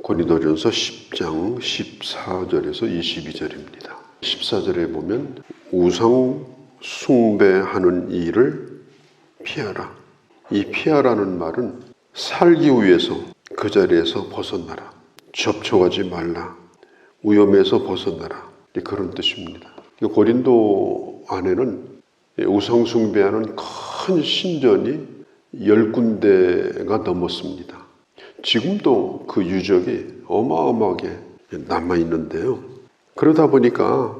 고린도전서 10장 14절에서 22절입니다. 14절에 보면 우상 숭배하는 일을 피하라. 이 피하라는 말은 살기 위해서 그 자리에서 벗어나라. 접촉하지 말라. 위험에서 벗어나라. 그런 뜻입니다. 고린도 안에는 우상 숭배하는 큰 신전이 10군데가 넘었습니다. 지금도 그 유적이 어마어마하게 남아있는데요. 그러다 보니까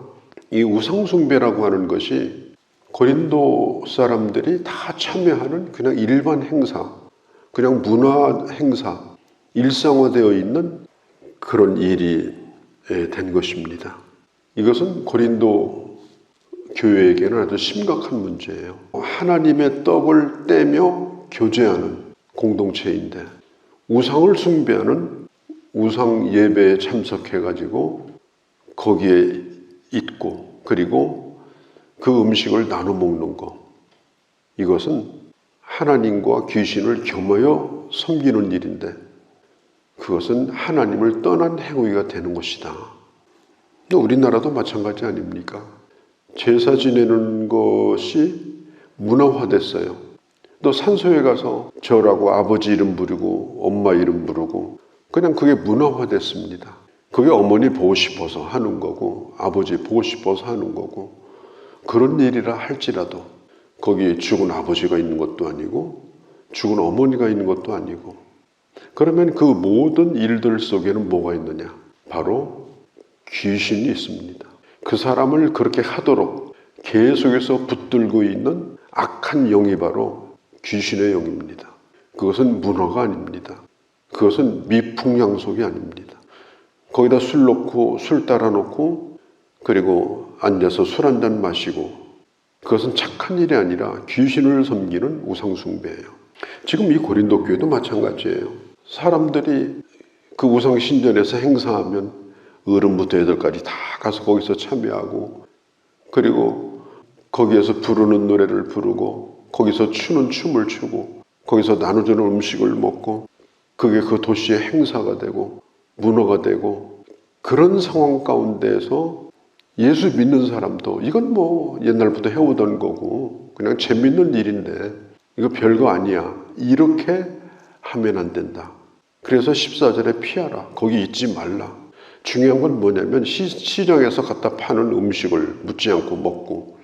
이 우상 숭배라고 하는 것이 고린도 사람들이 다 참여하는 그냥 일반 행사, 그냥 문화 행사, 일상화되어 있는 그런 일이 된 것입니다. 이것은 고린도 교회에게는 아주 심각한 문제예요. 하나님의 떡을 떼며 교제하는 공동체인데 우상을 숭배하는 우상 예배에 참석해가지고 거기에 있고 그리고 그 음식을 나눠 먹는 것, 이것은 하나님과 귀신을 겸하여 섬기는 일인데 그것은 하나님을 떠난 행위가 되는 것이다. 우리나라도 마찬가지 아닙니까? 제사 지내는 것이 문화화됐어요. 또 산소에 가서 절하고 아버지 이름 부르고 엄마 이름 부르고 그냥 그게 문화화됐습니다. 그게 어머니 보고 싶어서 하는 거고 아버지 보고 싶어서 하는 거고 그런 일이라 할지라도 거기에 죽은 아버지가 있는 것도 아니고 죽은 어머니가 있는 것도 아니고 그러면 그 모든 일들 속에는 뭐가 있느냐? 바로 귀신이 있습니다. 그 사람을 그렇게 하도록 계속해서 붙들고 있는 악한 영이 바로 귀신의 영입니다. 그것은 문화가 아닙니다. 그것은 미풍양속이 아닙니다. 거기다 술 놓고 술 따라 놓고 그리고 앉아서 술 한잔 마시고 그것은 착한 일이 아니라 귀신을 섬기는 우상숭배예요. 지금 이 고린도 교회도 마찬가지예요. 사람들이 그 우상 신전에서 행사하면 어른부터 애들까지 다 가서 거기서 참여하고 그리고 거기에서 부르는 노래를 부르고 거기서 추는 춤을 추고 거기서 나눠주는 음식을 먹고 그게 그 도시의 행사가 되고 문화가 되고 그런 상황 가운데에서 예수 믿는 사람도 이건 뭐 옛날부터 해오던 거고 그냥 재밌는 일인데 이거 별거 아니야 이렇게 하면 안 된다. 그래서 14절에 피하라. 거기 있지 말라. 중요한 건 뭐냐면 시장에서 갖다 파는 음식을 묻지 않고 먹고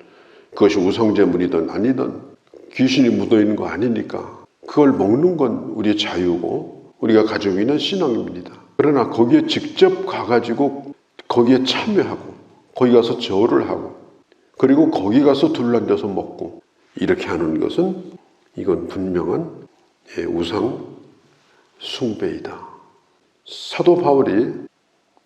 그것이 우상제물이든 아니든 귀신이 묻어있는 거 아니니까 그걸 먹는 건 우리의 자유고 우리가 가지고 있는 신앙입니다. 그러나 거기에 직접 가가지고 거기에 참여하고 거기 가서 절을 하고 그리고 거기 가서 둘러앉아서 먹고 이렇게 하는 것은 이건 분명한 우상 숭배이다. 사도 바울이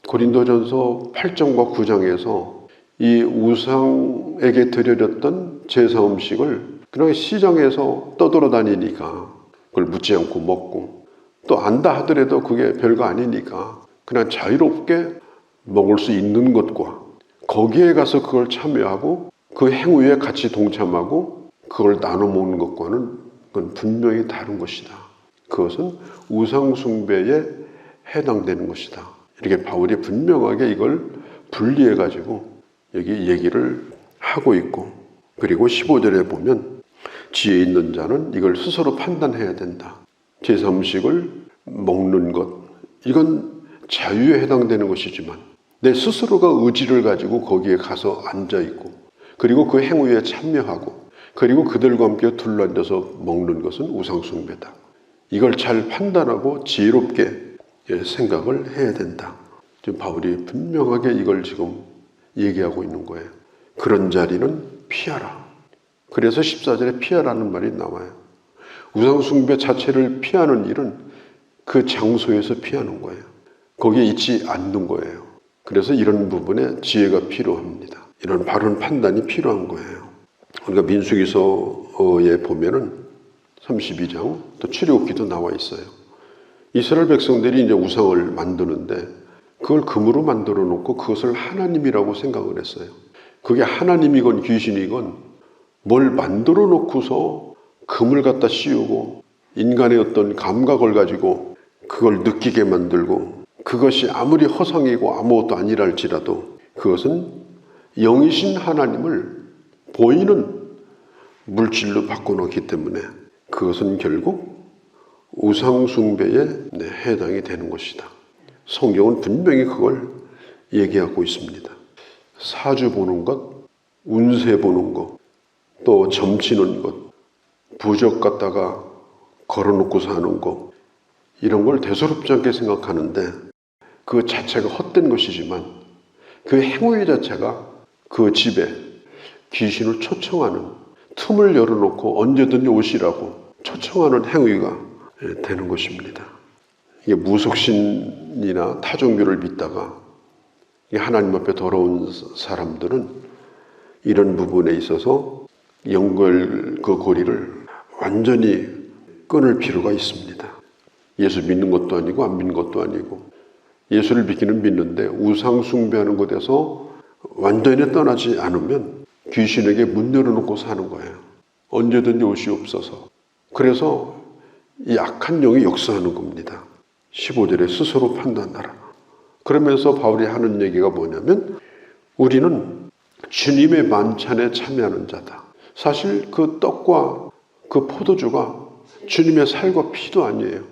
고린도전서 8장과 9장에서 이 우상에게 드려졌던 제사 음식을 그냥 시장에서 떠돌아다니니까 그걸 묻지 않고 먹고 또 안다 하더라도 그게 별거 아니니까 그냥 자유롭게 먹을 수 있는 것과 거기에 가서 그걸 참여하고 그 행위에 같이 동참하고 그걸 나눠 먹는 것과는 그건 분명히 다른 것이다. 그것은 우상 숭배에 해당되는 것이다. 이렇게 바울이 분명하게 이걸 분리해 가지고 여기 얘기를 하고 있고 그리고 15절에 보면 지혜 있는 자는 이걸 스스로 판단해야 된다. 제사 음식을 먹는 것 이건 자유에 해당되는 것이지만 내 스스로가 의지를 가지고 거기에 가서 앉아있고 그리고 그 행위에 참여하고 그리고 그들과 함께 둘러앉아서 먹는 것은 우상숭배다. 이걸 잘 판단하고 지혜롭게 생각을 해야 된다. 지금 바울이 분명하게 이걸 지금 얘기하고 있는 거예요. 그런 자리는 피하라. 그래서 14절에 피하라는 말이 나와요. 우상숭배 자체를 피하는 일은 그 장소에서 피하는 거예요. 거기에 있지 않는 거예요. 그래서 이런 부분에 지혜가 필요합니다. 이런 바른 판단이 필요한 거예요. 우리가 민수기서에 보면은 32장 또 출애굽기도 나와 있어요. 이스라엘 백성들이 이제 우상을 만드는데 그걸 금으로 만들어 놓고 그것을 하나님이라고 생각을 했어요. 그게 하나님이건 귀신이건 뭘 만들어 놓고서 금을 갖다 씌우고 인간의 어떤 감각을 가지고 그걸 느끼게 만들고 그것이 아무리 허상이고 아무것도 아니랄지라도 그것은 영이신 하나님을 보이는 물질로 바꿔놓기 때문에 그것은 결국 우상숭배에 해당이 되는 것이다. 성경은 분명히 그걸 얘기하고 있습니다. 사주 보는 것, 운세 보는 것, 또 점치는 것, 부적 갖다가 걸어놓고 사는 것, 이런 걸 대수롭지 않게 생각하는데 그 자체가 헛된 것이지만 그 행위 자체가 그 집에 귀신을 초청하는, 틈을 열어놓고 언제든지 오시라고 초청하는 행위가 되는 것입니다. 이게 무속신이나 타종교를 믿다가 하나님 앞에 돌아온 사람들은 이런 부분에 있어서 그 고리를 완전히 끊을 필요가 있습니다. 예수 믿는 것도 아니고 안 믿는 것도 아니고, 예수를 믿기는 믿는데 우상 숭배하는 것에서 완전히 떠나지 않으면 귀신에게 문 열어놓고 사는 거예요. 언제든지 오시옵소서. 그래서 이 악한 영이 역사하는 겁니다. 15절에 스스로 판단하라. 그러면서 바울이 하는 얘기가 뭐냐면 우리는 주님의 만찬에 참여하는 자다. 사실 그 떡과 그 포도주가 주님의 살과 피도 아니에요.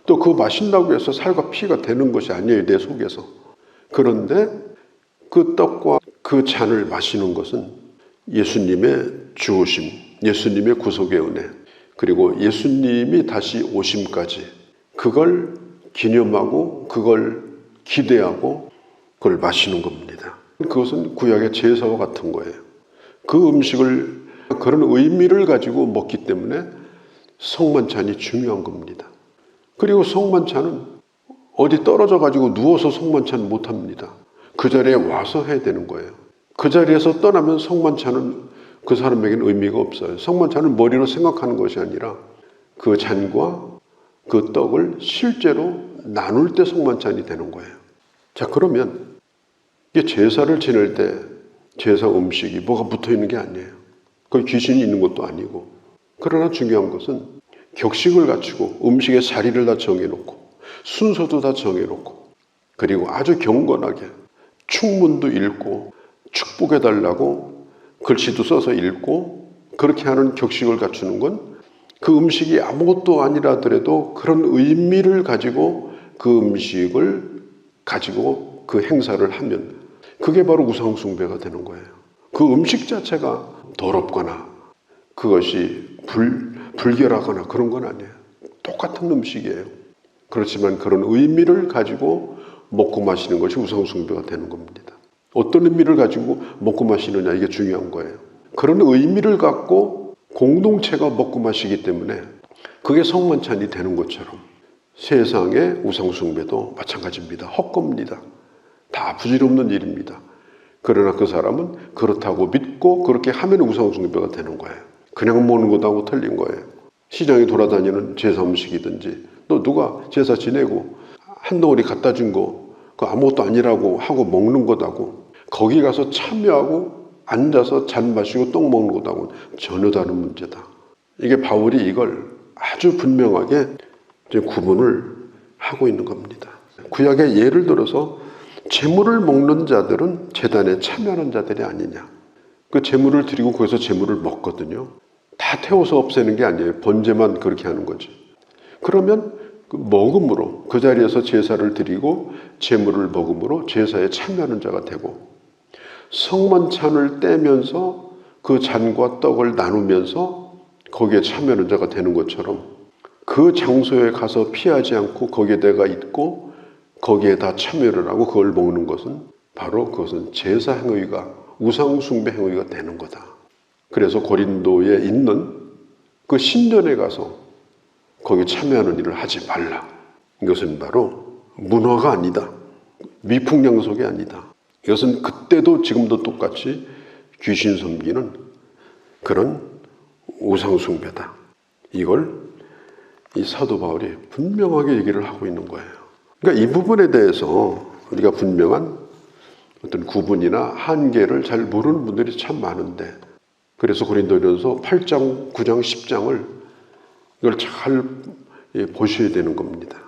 또 그거 마신다고 해서 살과 피가 되는 것이 아니에요, 내 속에서. 그런데 그 떡과 그 잔을 마시는 것은 예수님의 주오심, 예수님의 구속의 은혜, 그리고 예수님이 다시 오심까지 그걸 기념하고 그걸 기대하고 그걸 마시는 겁니다. 그것은 구약의 제사와 같은 거예요. 그 음식을 그런 의미를 가지고 먹기 때문에 성만찬이 중요한 겁니다. 그리고 성만찬은 어디 떨어져 가지고 누워서 성만찬 못합니다. 그 자리에 와서 해야 되는 거예요. 그 자리에서 떠나면 성만찬은 그 사람에게는 의미가 없어요. 성만찬은 머리로 생각하는 것이 아니라 그 잔과 그 떡을 실제로 나눌 때 성만찬이 되는 거예요. 자, 그러면 이게 제사를 지낼 때 제사 음식이 뭐가 붙어 있는 게 아니에요. 거기 귀신이 있는 것도 아니고. 그러나 중요한 것은 격식을 갖추고 음식의 자리를 다 정해놓고 순서도 다 정해놓고 그리고 아주 경건하게 축문도 읽고 축복해달라고 글씨도 써서 읽고 그렇게 하는 격식을 갖추는 건 그 음식이 아무것도 아니라더라도 그런 의미를 가지고 그 음식을 가지고 그 행사를 하면 그게 바로 우상숭배가 되는 거예요. 그 음식 자체가 더럽거나 그것이 불결하거나 그런 건 아니에요. 똑같은 음식이에요. 그렇지만 그런 의미를 가지고 먹고 마시는 것이 우상숭배가 되는 겁니다. 어떤 의미를 가지고 먹고 마시느냐, 이게 중요한 거예요. 그런 의미를 갖고 공동체가 먹고 마시기 때문에 그게 성만찬이 되는 것처럼 세상의 우상숭배도 마찬가지입니다. 헛겁니다. 다 부질없는 일입니다. 그러나 그 사람은 그렇다고 믿고 그렇게 하면 우상숭배가 되는 거예요. 그냥 먹는 것하고 틀린 거예요. 시장에 돌아다니는 제사 음식이든지 또 누가 제사 지내고 한 덩어리 갖다 준 거 그거 아무것도 아니라고 하고 먹는 것하고 거기 가서 참여하고 앉아서 잔 마시고 떡 먹는 것하고는 전혀 다른 문제다. 이게 바울이 이걸 아주 분명하게 구분을 하고 있는 겁니다. 구약의 예를 들어서 제물을 먹는 자들은 제단에 참여하는 자들이 아니냐. 그 제물을 드리고 거기서 제물을 먹거든요. 다 태워서 없애는 게 아니에요. 번제만 그렇게 하는 거지. 그러면 그 먹음으로 그 자리에서 제사를 드리고 제물을 먹음으로 제사에 참여하는 자가 되고 성만찬을 떼면서 그 잔과 떡을 나누면서 거기에 참여하는 자가 되는 것처럼 그 장소에 가서 피하지 않고 거기에 내가 있고 거기에 다 참여를 하고 그걸 먹는 것은 바로 그것은 제사 행위가 우상숭배 행위가 되는 거다. 그래서 고린도에 있는 그 신전에 가서 거기 참여하는 일을 하지 말라. 이것은 바로 문화가 아니다. 미풍양속이 아니다. 이것은 그때도 지금도 똑같이 귀신 섬기는 그런 우상숭배다. 이걸 이 사도 바울이 분명하게 얘기를 하고 있는 거예요. 그러니까 이 부분에 대해서 우리가 분명한 어떤 구분이나 한계를 잘 모르는 분들이 참 많은데, 그래서 고린도전서 8장, 9장, 10장을 이걸 잘 보셔야 되는 겁니다.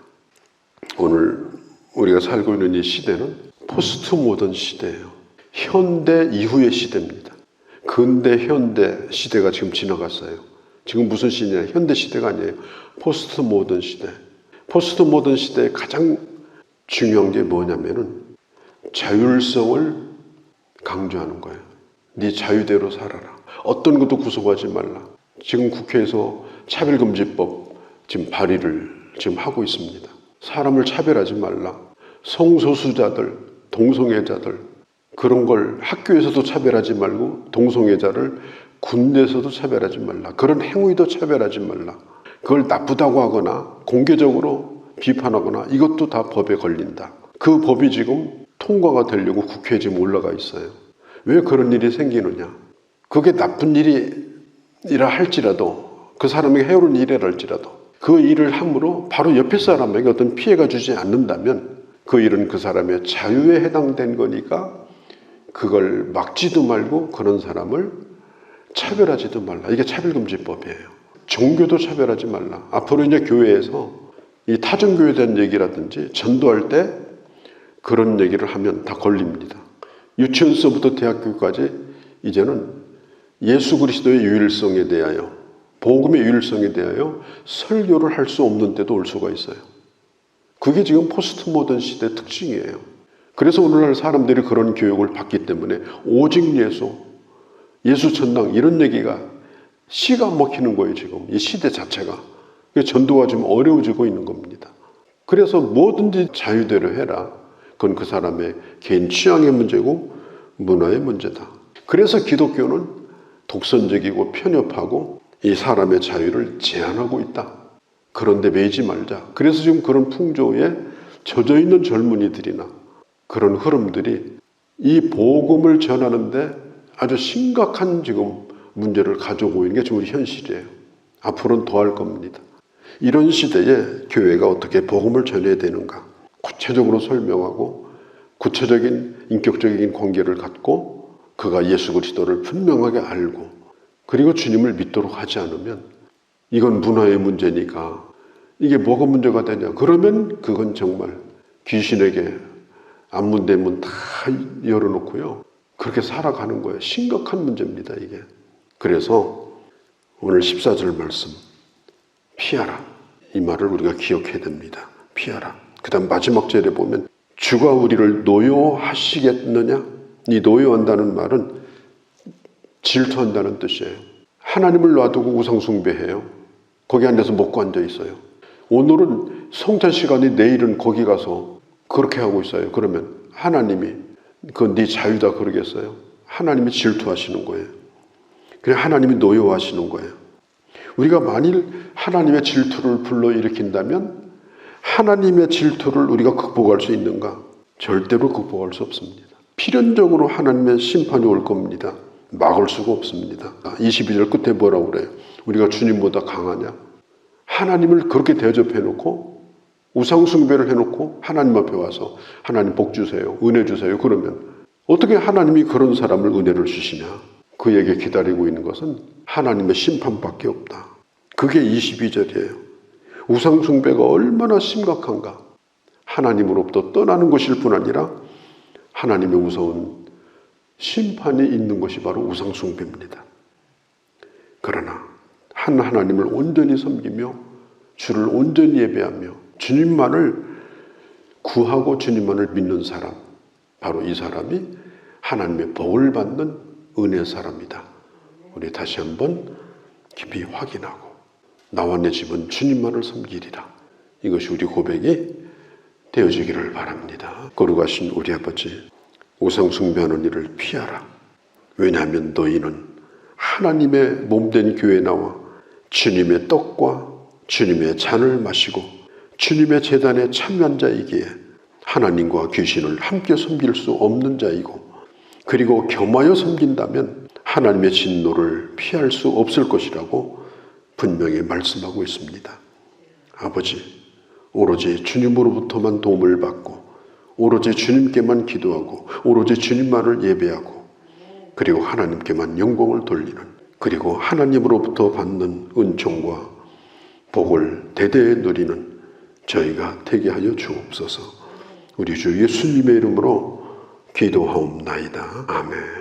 오늘 우리가 살고 있는 이 시대는 포스트 모던 시대예요. 현대 이후의 시대입니다. 근대 현대 시대가 지금 지나갔어요. 지금 무슨 시대냐? 현대 시대가 아니에요. 포스트 모던 시대. 포스트 모던 시대의 가장 중요한 게 뭐냐면은 자율성을 강조하는 거예요. 네 자유대로 살아라. 어떤 것도 구속하지 말라. 지금 국회에서 차별금지법 지금 발의를 지금 하고 있습니다. 사람을 차별하지 말라. 성소수자들, 동성애자들 그런 걸 학교에서도 차별하지 말고 동성애자를 군대에서도 차별하지 말라. 그런 행위도 차별하지 말라. 그걸 나쁘다고 하거나 공개적으로 비판하거나 이것도 다 법에 걸린다. 그 법이 지금 통과가 되려고 국회에 지금 올라가 있어요. 왜 그런 일이 생기느냐? 그게 나쁜 일이라 할지라도 그 사람에게 해로운 일이라 할지라도 그 일을 함으로 바로 옆에 사람에게 어떤 피해가 주지 않는다면 그 일은 그 사람의 자유에 해당된 거니까 그걸 막지도 말고 그런 사람을 차별하지도 말라. 이게 차별금지법이에요. 종교도 차별하지 말라. 앞으로 이제 교회에서 이 타종교에 대한 얘기라든지 전도할 때 그런 얘기를 하면 다 걸립니다. 유치원서부터 대학교까지 이제는 예수 그리스도의 유일성에 대하여 복음의 유일성에 대하여 설교를 할 수 없는 때도 올 수가 있어요. 그게 지금 포스트 모던 시대의 특징이에요. 그래서 오늘날 사람들이 그런 교육을 받기 때문에 오직 예수 전당 이런 얘기가 씨가 먹히는 거예요. 지금 이 시대 자체가. 전도가 지금 어려워지고 있는 겁니다. 그래서 뭐든지 자유대로 해라. 그건 그 사람의 개인 취향의 문제고 문화의 문제다. 그래서 기독교는 독선적이고 편협하고 이 사람의 자유를 제한하고 있다. 그런데 매이지 말자. 그래서 지금 그런 풍조에 젖어 있는 젊은이들이나 그런 흐름들이 이 복음을 전하는데 아주 심각한 지금 문제를 가져오고 있는 게 지금 우리 현실이에요. 앞으로는 더 할 겁니다. 이런 시대에 교회가 어떻게 복음을 전해야 되는가 구체적으로 설명하고 구체적인 인격적인 관계를 갖고 그가 예수 그리스도를 분명하게 알고 그리고 주님을 믿도록 하지 않으면 이건 문화의 문제니까 이게 뭐가 문제가 되냐? 그러면 그건 정말 귀신에게 안문대문 다 열어놓고요. 그렇게 살아가는 거예요. 심각한 문제입니다, 이게. 그래서 오늘 14절 말씀 피하라. 이 말을 우리가 기억해야 됩니다. 피하라. 그 다음 마지막 절에 보면 주가 우리를 노여하시겠느냐? 이 노여한다는 말은 질투한다는 뜻이에요. 하나님을 놔두고 우상숭배해요. 거기 앉아서 먹고 앉아 있어요. 오늘은 성찬 시간이 내일은 거기 가서 그렇게 하고 있어요. 그러면 하나님이 그건 네 자유다 그러겠어요? 하나님이 질투하시는 거예요. 그냥 하나님이 노여워하시는 거예요. 우리가 만일 하나님의 질투를 불러일으킨다면 하나님의 질투를 우리가 극복할 수 있는가? 절대로 극복할 수 없습니다. 필연적으로 하나님의 심판이 올 겁니다. 막을 수가 없습니다. 22절 끝에 뭐라고 그래요? 우리가 주님보다 강하냐? 하나님을 그렇게 대접해놓고 우상숭배를 해놓고 하나님 앞에 와서 하나님 복 주세요. 은혜 주세요. 그러면 어떻게 하나님이 그런 사람을 은혜를 주시냐? 그에게 기다리고 있는 것은 하나님의 심판밖에 없다. 그게 22절이에요. 우상숭배가 얼마나 심각한가. 하나님으로부터 떠나는 것일 뿐 아니라 하나님의 무서운 심판이 있는 것이 바로 우상숭배입니다. 그러나 한 하나님을 온전히 섬기며 주를 온전히 예배하며 주님만을 구하고 주님만을 믿는 사람, 바로 이 사람이 하나님의 복을 받는 은혜의 사람이다. 우리 다시 한번 깊이 확인하고 나와 내 집은 주님만을 섬기리라. 이것이 우리 고백이 되어지기를 바랍니다. 거룩하신 우리 아버지, 우상숭배하는 일을 피하라. 왜냐하면 너희는 하나님의 몸된 교회에 나와 주님의 떡과 주님의 잔을 마시고 주님의 제단에 참여한 자이기에 하나님과 귀신을 함께 섬길 수 없는 자이고 그리고 겸하여 섬긴다면 하나님의 진노를 피할 수 없을 것이라고 분명히 말씀하고 있습니다. 아버지, 오로지 주님으로부터만 도움을 받고 오로지 주님께만 기도하고 오로지 주님만을 예배하고 그리고 하나님께만 영광을 돌리는 그리고 하나님으로부터 받는 은총과 복을 대대에 누리는 저희가 되게 하여 주옵소서. 우리 주 예수님의 이름으로 기도하옵나이다. 아멘.